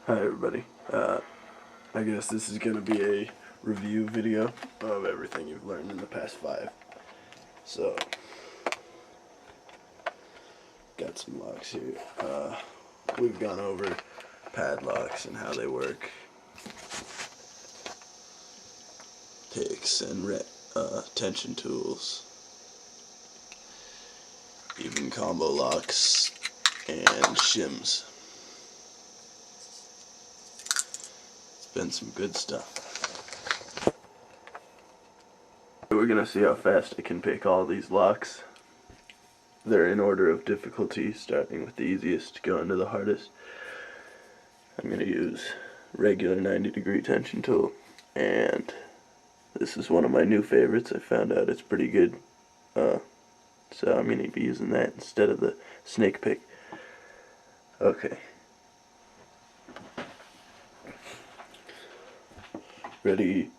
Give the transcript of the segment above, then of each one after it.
Hi everybody. I guess this is going to be a review video of everything you've learned in the past 5. So, got some locks here. We've gone over padlocks and how they work. Picks and tension tools. Even combo locks and shims. Been some good stuff. We're gonna see how fast I can pick all these locks. They're in order of difficulty, starting with the easiest, going to the hardest. I'm gonna use regular 90-degree tension tool, and this is one of my new favorites. I found out it's pretty good, so I'm gonna be using that instead of the snake pick. Okay. Ready?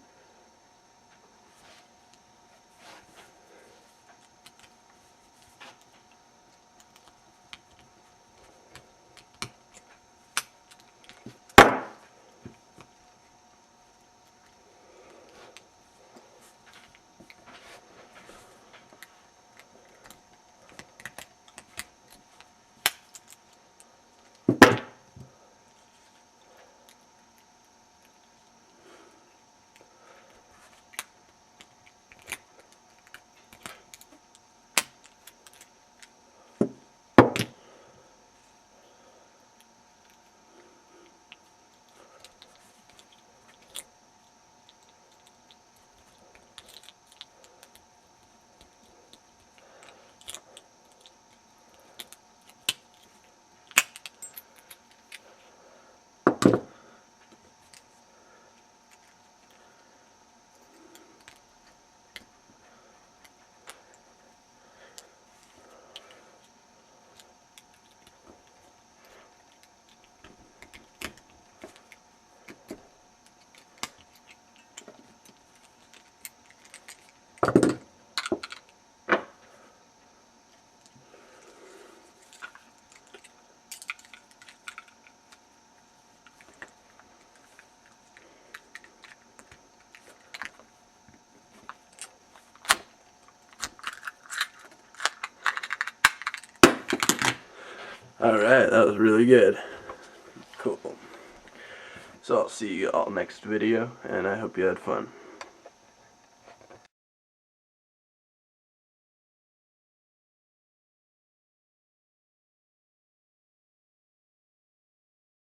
Alright, that was really good. Cool. So I'll see you all next video, and I hope you had fun.